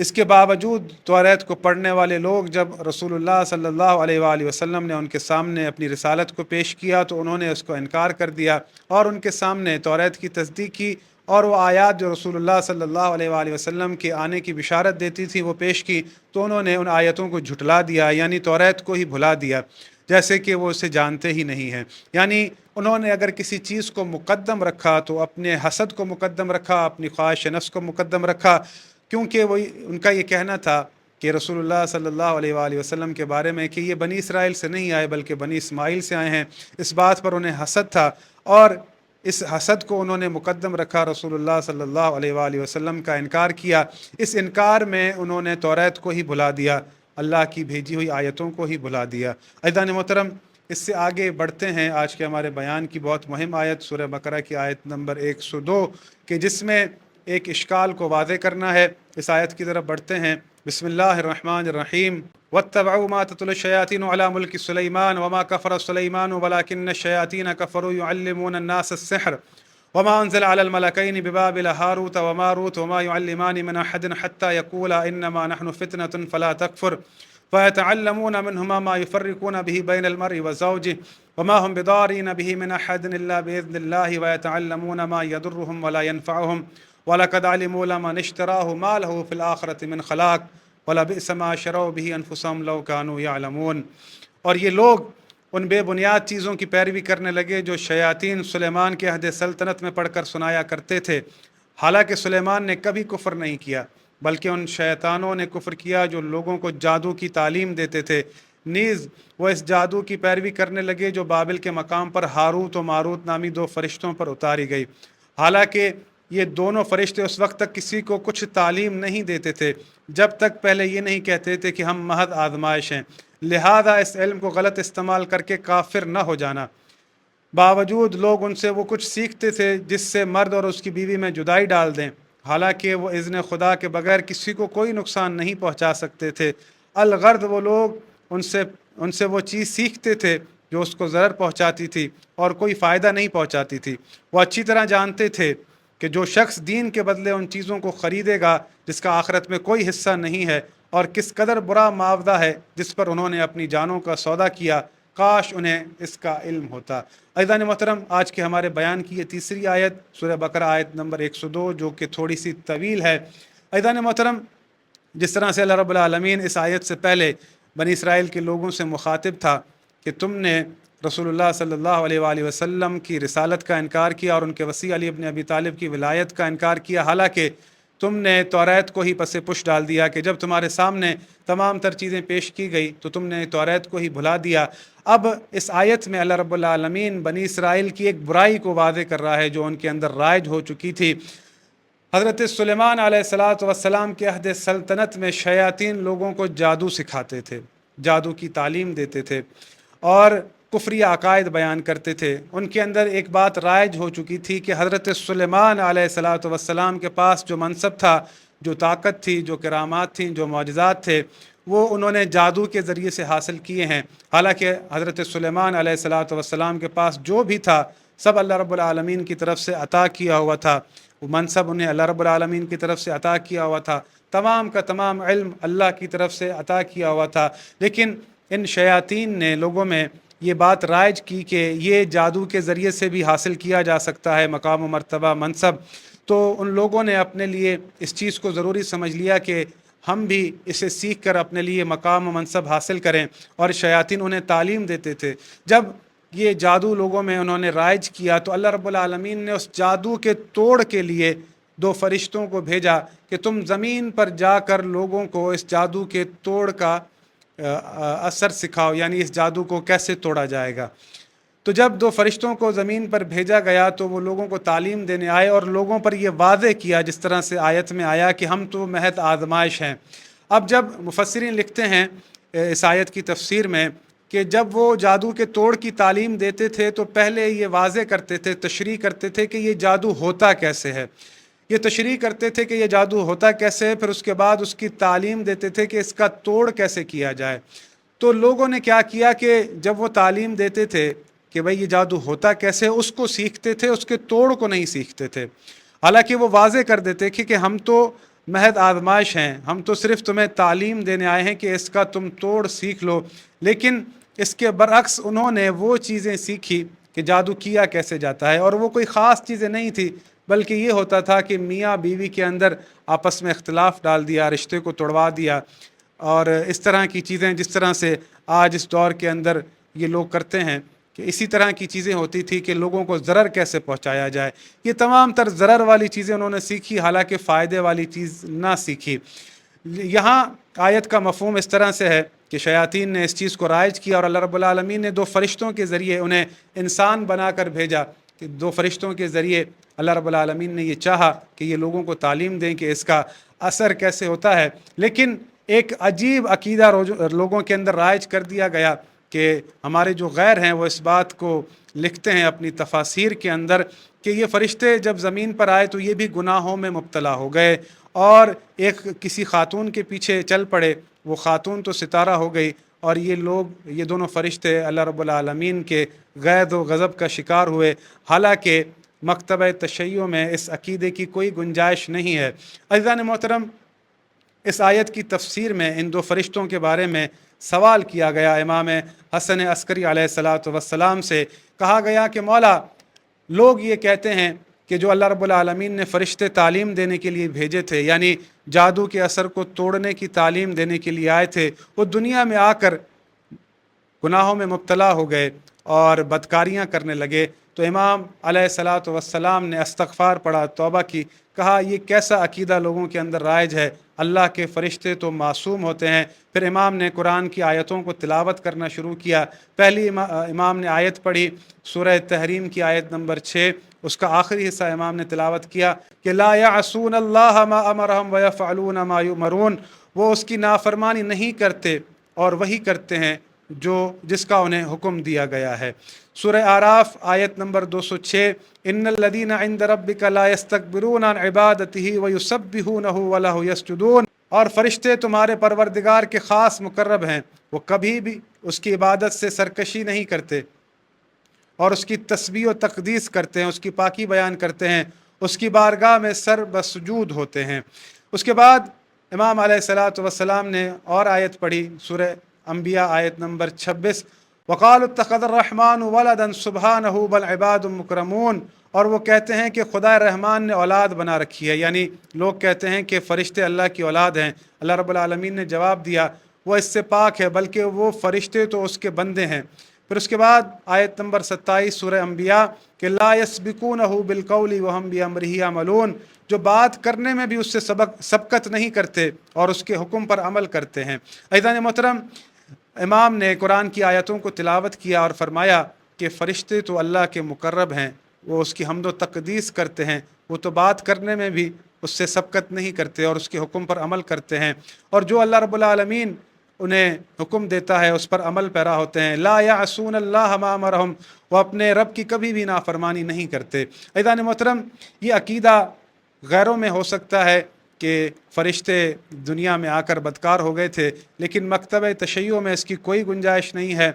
اس کے باوجود توریت کو پڑھنے والے لوگ جب رسول اللہ صلی اللہ علیہ وآلہ وسلم نے ان کے سامنے اپنی رسالت کو پیش کیا تو انہوں نے اس کو انکار کر دیا اور ان کے سامنے توریت کی تصدیق کی، اور وہ آیات جو رسول اللہ صلی اللہ علیہ وآلہ وسلم کے آنے کی بشارت دیتی تھی وہ پیش کی، تو انہوں نے ان آیتوں کو جھٹلا دیا، یعنی توریت کو ہی بھلا دیا، جیسے کہ وہ اسے جانتے ہی نہیں ہیں۔ یعنی انہوں نے اگر کسی چیز کو مقدم رکھا تو اپنے حسد کو مقدم رکھا، اپنی خواہش نفس کو مقدم رکھا، کیونکہ وہ ان کا یہ کہنا تھا کہ رسول اللہ صلی اللہ علیہ وآلہ وسلم کے بارے میں کہ یہ بنی اسرائیل سے نہیں آئے بلکہ بنی اسماعیل سے آئے ہیں۔ اس بات پر انہیں حسد تھا، اور اس حسد کو انہوں نے مقدم رکھا، رسول اللہ صلی اللہ علیہ وآلہ وسلم کا انکار کیا۔ اس انکار میں انہوں نے توریت کو ہی بھلا دیا، اللہ کی بھیجی ہوئی آیتوں کو ہی بھلا دیا۔ عزیزان محترم، اس سے آگے بڑھتے ہیں آج کے ہمارے بیان کی بہت مہم آیت سورہ بقرہ کی آیت نمبر 102 کہ جس میں ایک اشکال کو واضح کرنا ہے۔ اس آیت کی طرف بڑھتے ہیں۔ بسم اللہ الرحمن الرحیم۔ واتبعوا ما تتلو الشیاطین علی ملک سلیمان وما کفر سلیمان ولکن الشیاطین کفروا یعلمون الناس السحر وما انزل على الملكين ببابل هاروت وماروت وما يعلمان من احد حتى يقولا انما نحن فتنة فلا تكفر فيتعلمون منهما ما يفرقون به بين المرء وزوجه وما هم بضارين به من احد الا باذن الله ويتعلمون ما يضرهم ولا ينفعهم وَلَقَدْ عَلِمُوا لَمَنِ اشْتَرَاهُ مَا لَهُ فِي الْآخِرَةِ مِنْ خَلَاقٍ وَلَبِئْسَ مَا شَرَوْا بِهِ أَنفُسَهُمْ لَوْ كَانُوا يَعْلَمُونَ۔ اور یہ لوگ ان بے بنیاد چیزوں کی پیروی کرنے لگے جو شیاطین سلیمان کے عہد سلطنت میں پڑھ کر سنایا کرتے تھے، حالانکہ سلیمان نے کبھی کفر نہیں کیا بلکہ ان شیطانوں نے کفر کیا جو لوگوں کو جادو کی تعلیم دیتے تھے۔ نیز وہ اس جادو کی پیروی کرنے لگے جو بابل کے مقام پر ہاروت و ماروت نامی دو فرشتوں پر اتاری گئی، حالانکہ یہ دونوں فرشتے اس وقت تک کسی کو کچھ تعلیم نہیں دیتے تھے جب تک پہلے یہ نہیں کہتے تھے کہ ہم محض آزمائش ہیں، لہذا اس علم کو غلط استعمال کر کے کافر نہ ہو جانا۔ باوجود لوگ ان سے وہ کچھ سیکھتے تھے جس سے مرد اور اس کی بیوی میں جدائی ڈال دیں، حالانکہ وہ اذن خدا کے بغیر کسی کو کوئی نقصان نہیں پہنچا سکتے تھے۔ الغرض وہ لوگ ان سے وہ چیز سیکھتے تھے جو اس کو ضرر پہنچاتی تھی اور کوئی فائدہ نہیں پہنچاتی تھی۔ وہ اچھی طرح جانتے تھے کہ جو شخص دین کے بدلے ان چیزوں کو خریدے گا جس کا آخرت میں کوئی حصہ نہیں ہے، اور کس قدر برا معاوضہ ہے جس پر انہوں نے اپنی جانوں کا سودا کیا، کاش انہیں اس کا علم ہوتا۔ عزیزان محترم، آج کے ہمارے بیان کی یہ تیسری آیت سورہ بقرہ آیت نمبر 102 جو کہ تھوڑی سی طویل ہے۔ عزیزان محترم، جس طرح سے اللہ رب العالمین اس آیت سے پہلے بنی اسرائیل کے لوگوں سے مخاطب تھا کہ تم نے رسول اللہ صلی اللہ علیہ وآلہ وسلم کی رسالت کا انکار کیا اور ان کے وصی علی ابن ابی طالب کی ولایت کا انکار کیا، حالانکہ تم نے توریت کو ہی پس پش ڈال دیا کہ جب تمہارے سامنے تمام تر چیزیں پیش کی گئی تو تم نے توریت کو ہی بھلا دیا۔ اب اس آیت میں اللہ رب العالمین بنی اسرائیل کی ایک برائی کو واضح کر رہا ہے جو ان کے اندر رائج ہو چکی تھی۔ حضرت سلیمان علیہ السلام کے عہد سلطنت میں شیاطین لوگوں کو جادو سکھاتے تھے، جادو کی تعلیم دیتے تھے اور کفری عقائد بیان کرتے تھے۔ ان کے اندر ایک بات رائج ہو چکی تھی کہ حضرت سلیمان علیہ السلام کے پاس جو منصب تھا، جو طاقت تھی، جو کرامات تھیں، جو معجزات تھے، وہ انہوں نے جادو کے ذریعے سے حاصل کیے ہیں۔ حالانکہ حضرت سلیمان علیہ السلام کے پاس جو بھی تھا سب اللہ رب العالمین کی طرف سے عطا کیا ہوا تھا، وہ منصب انہیں اللہ رب العالمین کی طرف سے عطا کیا ہوا تھا، تمام کا تمام علم اللہ کی طرف سے عطا کیا ہوا تھا۔ لیکن ان شیاطین نے لوگوں میں یہ بات رائج کی کہ یہ جادو کے ذریعے سے بھی حاصل کیا جا سکتا ہے مقام و مرتبہ، منصب، تو ان لوگوں نے اپنے لیے اس چیز کو ضروری سمجھ لیا کہ ہم بھی اسے سیکھ کر اپنے لیے مقام و منصب حاصل کریں، اور شیاطین انہیں تعلیم دیتے تھے۔ جب یہ جادو لوگوں میں انہوں نے رائج کیا تو اللہ رب العالمین نے اس جادو کے توڑ کے لیے دو فرشتوں کو بھیجا کہ تم زمین پر جا کر لوگوں کو اس جادو کے توڑ کا اثر سکھاؤ، یعنی اس جادو کو کیسے توڑا جائے گا۔ تو جب دو فرشتوں کو زمین پر بھیجا گیا تو وہ لوگوں کو تعلیم دینے آئے اور لوگوں پر یہ واضح کیا جس طرح سے آیت میں آیا کہ ہم تو محض آزمائش ہیں۔ اب جب مفسرین لکھتے ہیں اس آیت کی تفسیر میں کہ جب وہ جادو کے توڑ کی تعلیم دیتے تھے تو پہلے یہ واضح کرتے تھے، تشریح کرتے تھے کہ یہ جادو ہوتا کیسے ہے، یہ تشریح کرتے تھے کہ یہ جادو ہوتا کیسے ہے، پھر اس کے بعد اس کی تعلیم دیتے تھے کہ اس کا توڑ کیسے کیا جائے۔ تو لوگوں نے کیا کیا کہ جب وہ تعلیم دیتے تھے کہ بھئی یہ جادو ہوتا کیسے، اس کو سیکھتے تھے، اس کے توڑ کو نہیں سیکھتے تھے۔ حالانکہ وہ واضح کر دیتے کہ ہم تو محض آزمائش ہیں، ہم تو صرف تمہیں تعلیم دینے آئے ہیں کہ اس کا تم توڑ سیکھ لو۔ لیکن اس کے برعکس انہوں نے وہ چیزیں سیکھی کہ جادو کیا کیسے جاتا ہے، اور وہ کوئی خاص چیزیں نہیں تھی، بلکہ یہ ہوتا تھا کہ میاں بیوی کے اندر آپس میں اختلاف ڈال دیا، رشتے کو توڑوا دیا، اور اس طرح کی چیزیں جس طرح سے آج اس دور کے اندر یہ لوگ کرتے ہیں کہ اسی طرح کی چیزیں ہوتی تھی کہ لوگوں کو ضرر کیسے پہنچایا جائے۔ یہ تمام تر ضرر والی چیزیں انہوں نے سیکھی، حالانکہ فائدے والی چیز نہ سیکھی۔ یہاں آیت کا مفہوم اس طرح سے ہے کہ شیاطین نے اس چیز کو رائج کیا، اور اللہ رب العالمین نے 2 فرشتوں کے ذریعے انہیں انسان بنا کر بھیجا، کہ 2 فرشتوں کے ذریعے اللہ رب العالمین نے یہ چاہا کہ یہ لوگوں کو تعلیم دیں کہ اس کا اثر کیسے ہوتا ہے۔ لیکن ایک عجیب عقیدہ لوگوں کے اندر رائج کر دیا گیا کہ ہمارے جو غیر ہیں وہ اس بات کو لکھتے ہیں اپنی تفاسیر کے اندر کہ یہ فرشتے جب زمین پر آئے تو یہ بھی گناہوں میں مبتلا ہو گئے، اور ایک کسی خاتون کے پیچھے چل پڑے، وہ خاتون تو ستارہ ہو گئی، اور یہ دونوں فرشتے اللہ رب العالمین کے غیظ و غضب کا شکار ہوئے۔ حالانکہ مکتبہ تشیع میں اس عقیدے کی کوئی گنجائش نہیں ہے۔ عزیزان محترم، اس آیت کی تفسیر میں ان 2 فرشتوں کے بارے میں سوال کیا گیا۔ امام حسن عسکری علیہ السلام سے کہا گیا کہ مولا، لوگ یہ کہتے ہیں کہ جو اللہ رب العالمین نے فرشتے تعلیم دینے کے لیے بھیجے تھے، یعنی جادو کے اثر کو توڑنے کی تعلیم دینے کے لیے آئے تھے، وہ دنیا میں آ کر گناہوں میں مبتلا ہو گئے اور بدکاریاں کرنے لگے۔ تو امام علیہ السلام نے استغفار پڑھا، توبہ کی، کہا یہ کیسا عقیدہ لوگوں کے اندر رائج ہے، اللہ کے فرشتے تو معصوم ہوتے ہیں۔ پھر امام نے قرآن کی آیتوں کو تلاوت کرنا شروع کیا۔ پہلی امام نے آیت پڑھی سورہ تحریم کی آیت نمبر 6، اس کا آخری حصہ امام نے تلاوت کیا کہ لا یعصون اللہ ما امرہم ویفعلون ما یؤمرون، وہ اس کی نافرمانی نہیں کرتے اور وہی کرتے ہیں جس کا انہیں حکم دیا گیا ہے۔ سورہ اعراف آیت نمبر 206، ان الذین عند ربک لا یستکبرون عن عبادتہ ویسبحونہ ولہ یسجدون، اور فرشتے تمہارے پروردگار کے خاص مقرب ہیں، وہ کبھی بھی اس کی عبادت سے سرکشی نہیں کرتے اور اس کی تسبیح و تقدیس کرتے ہیں، اس کی پاکی بیان کرتے ہیں، اس کی بارگاہ میں سر بسجود ہوتے ہیں۔ اس کے بعد امام علیہ السلام نے اور آیت پڑھی سورہ انبیاء آیت نمبر 26، وقالوا اتخذ الرحمن ولدا سبحانہ بل عباد مکرمون، اور وہ کہتے ہیں کہ خدا رحمان نے اولاد بنا رکھی ہے، یعنی لوگ کہتے ہیں کہ فرشتے اللہ کی اولاد ہیں۔ اللہ رب العالمین نے جواب دیا وہ اس سے پاک ہے، بلکہ وہ فرشتے تو اس کے بندے ہیں۔ پھر اس کے بعد آیت نمبر 27 سورہ انبیاء کہ لا یسبقونہ بالقول وہم بامرہ یعملون، جو بات کرنے میں بھی اس سے سبقت نہیں کرتے اور اس کے حکم پر عمل کرتے ہیں۔ عزیزان محترم، امام نے قرآن کی آیتوں کو تلاوت کیا اور فرمایا کہ فرشتے تو اللہ کے مقرب ہیں، وہ اس کی حمد و تقدیس کرتے ہیں، وہ تو بات کرنے میں بھی اس سے سبقت نہیں کرتے اور اس کے حکم پر عمل کرتے ہیں، اور جو اللہ رب العالمین انہیں حکم دیتا ہے اس پر عمل پیرا ہوتے ہیں۔ لا یعصون اللہ ما امرہم، وہ اپنے رب کی کبھی بھی نافرمانی نہیں کرتے۔ عزیزان محترم، یہ عقیدہ غیروں میں ہو سکتا ہے کہ فرشتے دنیا میں آ کر بدکار ہو گئے تھے، لیکن مکتبہ تشیع میں اس کی کوئی گنجائش نہیں ہے۔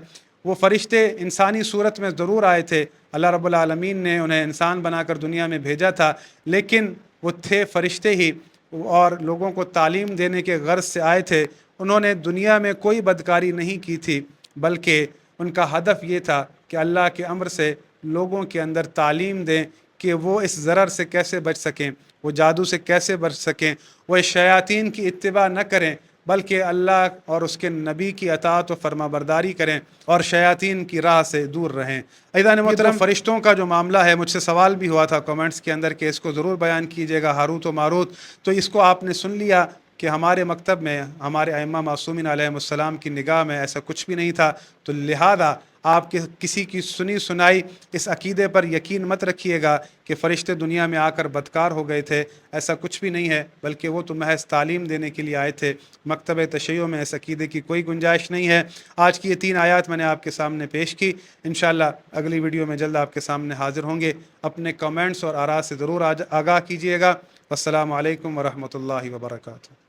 وہ فرشتے انسانی صورت میں ضرور آئے تھے، اللہ رب العالمین نے انہیں انسان بنا کر دنیا میں بھیجا تھا، لیکن وہ تھے فرشتے ہی اور لوگوں کو تعلیم دینے کے غرض سے آئے تھے۔ انہوں نے دنیا میں کوئی بدکاری نہیں کی تھی، بلکہ ان کا ہدف یہ تھا کہ اللہ کے امر سے لوگوں کے اندر تعلیم دیں کہ وہ اس ضرر سے کیسے بچ سکیں، وہ جادو سے کیسے بچ سکیں، وہ اس شیاطین کی اتباع نہ کریں، بلکہ اللہ اور اس کے نبی کی اطاعت و فرما برداری کریں اور شیاطین کی راہ سے دور رہیں۔ عزیزان محترم، فرشتوں کا جو معاملہ ہے، مجھ سے سوال بھی ہوا تھا کامنٹس کے اندر کہ اس کو ضرور بیان کیجیے گا، ہاروت و ماروت، تو اس کو آپ نے سن لیا کہ ہمارے مکتب میں ہمارے ائمہ معصومین علیہ السلام کی نگاہ میں ایسا کچھ بھی نہیں تھا، تو لہذا آپ کسی کی سنی سنائی اس عقیدے پر یقین مت رکھیے گا کہ فرشتے دنیا میں آ کر بدکار ہو گئے تھے، ایسا کچھ بھی نہیں ہے، بلکہ وہ تو محض تعلیم دینے کے لیے آئے تھے۔ مکتبہ تشیع میں اس عقیدے کی کوئی گنجائش نہیں ہے۔ آج کی یہ 3 آیات میں نے آپ کے سامنے پیش کی، انشاءاللہ اگلی ویڈیو میں جلد آپ کے سامنے حاضر ہوں گے۔ اپنے کمنٹس اور آراء سے ضرور آگاہ کیجیے گا۔ السلام علیکم ورحمۃ اللہ وبرکاتہ۔